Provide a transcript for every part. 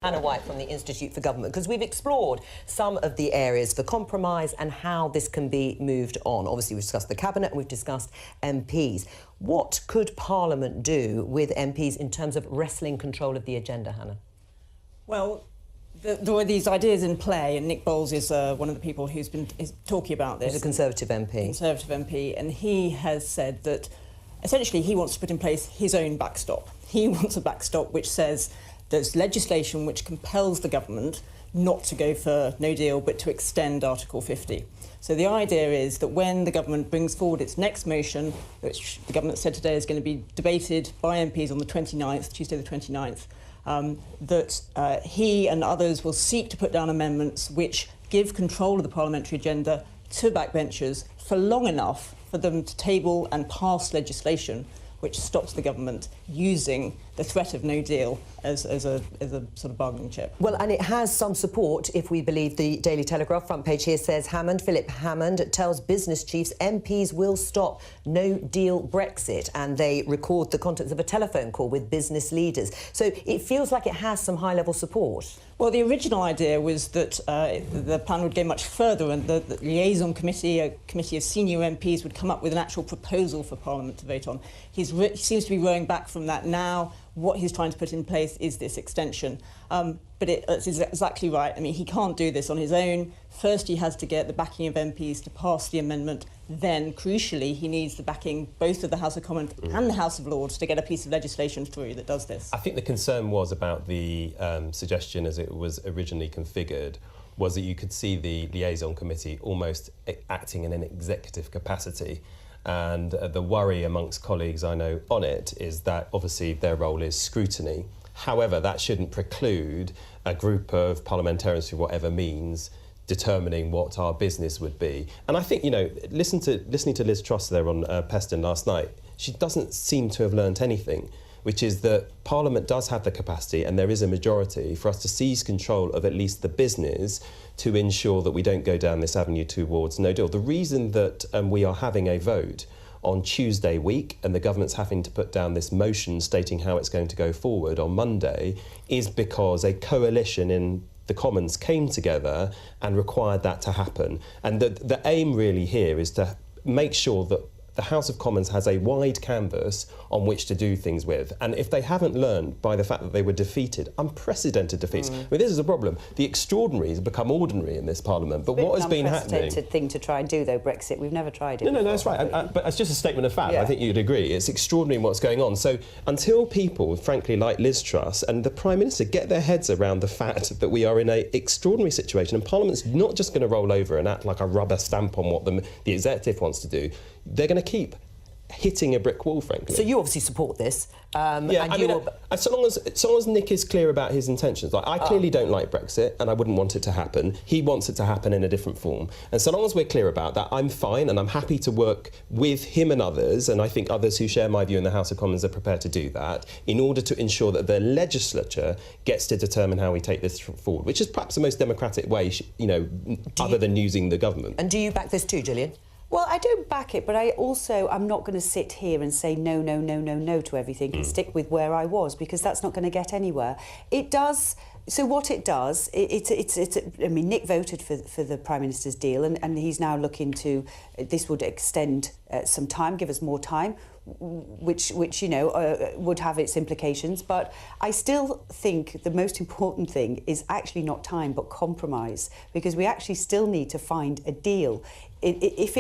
Hannah White from the Institute for Government, because we've explored some of the areas for compromise and how this can be moved on. Obviously, we've discussed the Cabinet and we've discussed MPs. What could Parliament do with MPs in terms of wrestling control of the agenda, Hannah? Well, there are these ideas in play, and Nick Bowles is one of the people who's been talking about this. He's a Conservative MP. Conservative MP, and he has said that essentially he wants to put in place his own backstop. He wants a backstop which says there's legislation which compels the government not to go for no deal but to extend Article 50. So the idea is that when the government brings forward its next motion, which the government said today is going to be debated by MPs on the 29th, Tuesday the 29th, that he and others will seek to put down amendments which give control of the parliamentary agenda to backbenchers for long enough for them to table and pass legislation which stops the government using the threat of no deal as a sort of bargaining chip. Well, and it has some support, if we believe the Daily Telegraph. Front page here says Philip Hammond tells business chiefs MPs will stop no-deal Brexit, and they record the contents of a telephone call with business leaders. So it feels like it has some high-level support. Well, the original idea was that the plan would go much further, and the liaison committee, a committee of senior MPs, would come up with an actual proposal for Parliament to vote on. He seems to be rowing back from that now. What he's trying to put in place is this extension. But it's exactly right. I mean, he can't do this on his own. First, he has to get the backing of MPs to pass the amendment. Then, crucially, he needs the backing both of the House of Commons and the House of Lords to get a piece of legislation through that does this. I think the concern was about the suggestion as it was originally configured, was that you could see the liaison committee almost acting in an executive capacity. And the worry amongst colleagues I know on it is that obviously their role is scrutiny. However, that shouldn't preclude a group of parliamentarians, through whatever means, determining what our business would be. And I think, you know, listening to Liz Truss there on Peston last night, she doesn't seem to have learnt anything, which is that Parliament does have the capacity, and there is a majority, for us to seize control of at least the business to ensure that we don't go down this avenue towards no deal. The reason that we are having a vote on Tuesday week and the government's having to put down this motion stating how it's going to go forward on Monday is because a coalition in the Commons came together and required that to happen. And the aim really here is to make sure that the House of Commons has a wide canvas on which to do things with. And if they haven't learned by the fact that they were defeated, unprecidented defeats, I mean, this is a problem. The extraordinary has become ordinary in this Parliament. But what has been happening... It's an unprecedented thing to try and do, though, Brexit. We've never tried it. No, that's right. But it's just a statement of fact. Yeah. I think you'd agree. It's extraordinary what's going on. So until people, frankly, like Liz Truss and the Prime Minister get their heads around the fact that we are in an extraordinary situation and Parliament's not just going to roll over and act like a rubber stamp on what the executive wants to do, they're going to keep hitting a brick wall, frankly. So you obviously support this. Yeah, I mean, so long as Nick is clear about his intentions. Like, I clearly don't like Brexit, and I wouldn't want it to happen. He wants it to happen in a different form. And so long as we're clear about that, I'm fine, and I'm happy to work with him and others, and I think others who share my view in the House of Commons are prepared to do that, in order to ensure that the legislature gets to determine how we take this forward, which is perhaps the most democratic way, you know, other than using the government. And do you back this too, Gillian? Well, I don't back it, but I'm not going to sit here and say no, no, no, no, no to everything and stick with where I was, because that's not going to get anywhere. It does. So what it does, I mean, Nick voted for the Prime Minister's deal, and he's now looking to, this would extend some time, give us more time, which you know, would have its implications. But I still think the most important thing is actually not time, but compromise, because we actually still need to find a deal. If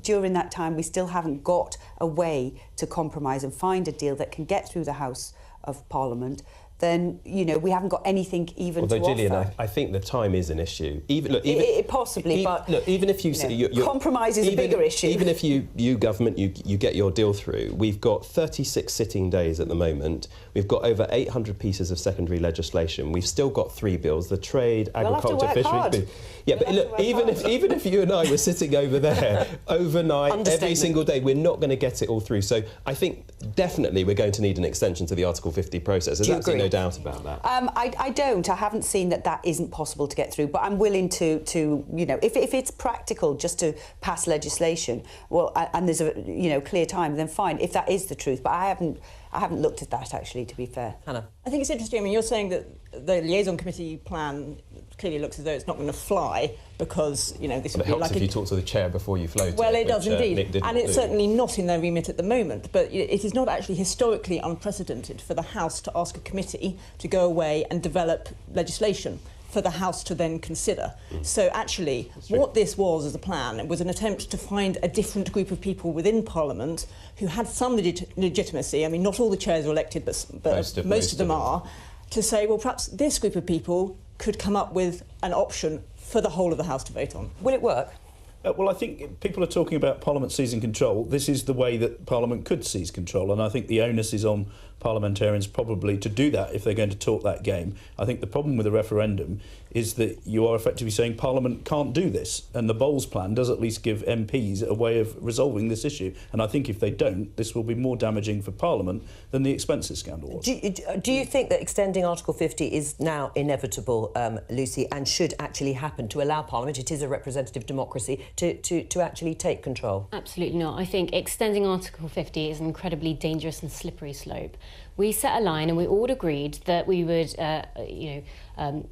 during that time we still haven't got a way to compromise and find a deal that can get through the House of Parliament, then, you know, we haven't got anything even to offer. Although, Gillian, I think the time is an issue. Possibly, but... Look, even if you say... compromise is a bigger issue. Even if you government, you get your deal through, we've got 36 sitting days at the moment. We've got over 800 pieces of secondary legislation. We've still got 3 bills, the trade, agriculture, fisheries bill. Yeah, but look, even if you and I were sitting over there overnight, every single day, we're not going to get it all through. So I think definitely we're going to need an extension to the Article 50 process. There's absolutely no doubt about that. I don't. I haven't seen that isn't possible to get through, but I'm willing to you know, if it's practical just to pass legislation, well, and there's a clear time, then fine. If that is the truth, but I haven't looked at that actually, to be fair. Hannah. I think it's interesting. I mean, you're saying that the liaison committee plan clearly looks as though it's not going to fly because this would It be helps like if you talk to the chair before you float. Well, it does which, indeed, Nick didn't and it's do. certainly not in their remit at the moment. But it is not actually historically unprecedented for the House to ask a committee to go away and develop legislation for the House to then consider. So actually, what this was as a plan was an attempt to find a different group of people within Parliament who had some legitimacy. I mean, not all the chairs are elected, but most of them are. To say, well, perhaps this group of people could come up with an option for the whole of the House to vote on. Will it work? Well, I think people are talking about Parliament seizing control. This is the way that Parliament could seize control, and I think the onus is on parliamentarians probably to do that if they're going to talk that game. I think the problem with a referendum is that you are effectively saying Parliament can't do this, and the Bowles plan does at least give MPs a way of resolving this issue. And I think if they don't, this will be more damaging for Parliament than the expenses scandal was. Do you think that extending Article 50 is now inevitable, Lucy, and should actually happen to allow Parliament, it is a representative democracy, to actually take control? Absolutely not. I think extending Article 50 is an incredibly dangerous and slippery slope. We set a line and we all agreed that we would,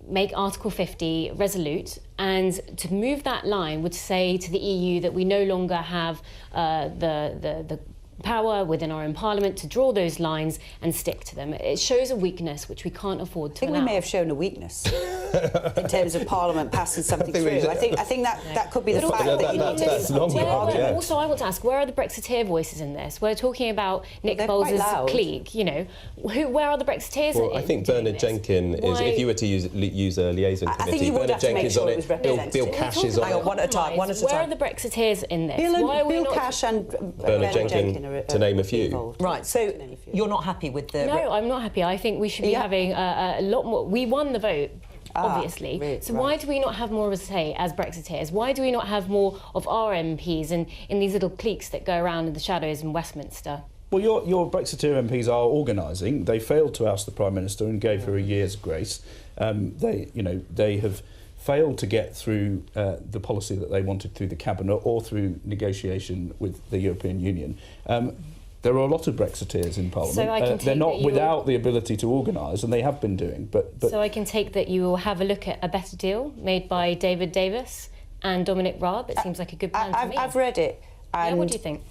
make Article 50 resolute, and to move that line would say to the EU that we no longer have the power within our own parliament to draw those lines and stick to them. It shows a weakness which we can't afford to allow. I think we may have shown a weakness in terms of Parliament passing something through. I think that could be the fact that you need to... That's long hard, yeah. Also, I want to ask, where are the Brexiteer voices in this? We're talking about Nick Bowles' clique, where are the Brexiteers? Well, I think Bernard Jenkins is, if you were to use a liaison committee, I think you would have to make sure it was representative. Bill Cash is on it. One at a time. Where are the Brexiteers in this? Bill Cash and Bernard Jenkins, to name a few. Involved. Right, so you're not happy with the... No, I'm not happy. I think we should be having a lot more... We won the vote, obviously. Right, so why do we not have more of a say as Brexiteers? Why do we not have more of our MPs in these little cliques that go around in the shadows in Westminster? Well, your Brexiteer MPs are organising. They failed to ask the Prime Minister and gave her a year's grace. They have failed to get through the policy that they wanted through the Cabinet or through negotiation with the European Union. There are a lot of Brexiteers in Parliament. So I can they're not without the ability to organise, and they have been doing. But so I can take that you will have a look at a better deal made by David Davis and Dominic Raab. It seems like a good plan to me. I've read it. And what do you think?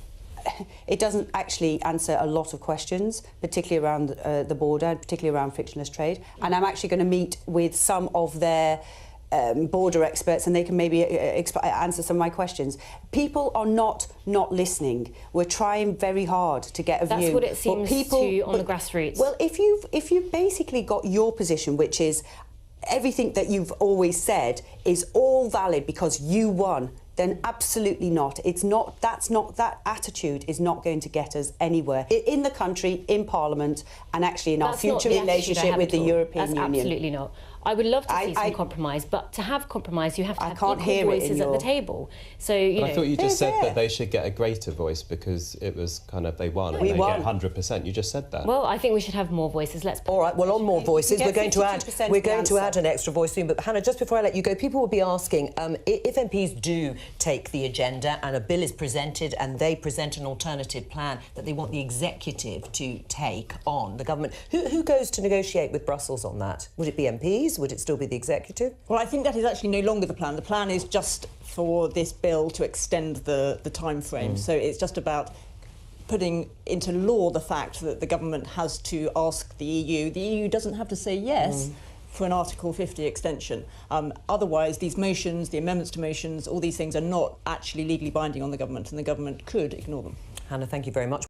It doesn't actually answer a lot of questions, particularly around the border, particularly around frictionless trade. And I'm actually going to meet with some of their border experts, and they can maybe answer some of my questions. People are not listening. We're trying very hard to get a view. That's what it seems on the grassroots. Well, if you've basically got your position, which is everything that you've always said is all valid because you won, then absolutely not. That attitude is not going to get us anywhere in the country, in Parliament, and actually in our future relationship with the European Union. That's absolutely not. I would love to see some compromise, but to have compromise, you have to have equal voices at the table. So, I thought you just said that they should get a greater voice because it was kind of they won and they get 100%. You just said that. Well, I think we should have more voices. All right. Well, on more voices, we're going to add an extra voice soon. But Hannah, just before I let you go, people will be asking if MPs do take the agenda and a bill is presented and they present an alternative plan that they want the executive to take on the government. Who goes to negotiate with Brussels on that? Would it be MPs? Would it still be the executive? Well, I think that is actually no longer the plan. The plan is just for this bill to extend the time frame. So it's just about putting into law the fact that the government has to ask the EU. The EU doesn't have to say yes for an Article 50 extension. Otherwise, these motions, the amendments to motions, all these things are not actually legally binding on the government, and the government could ignore them. Hannah, thank you very much.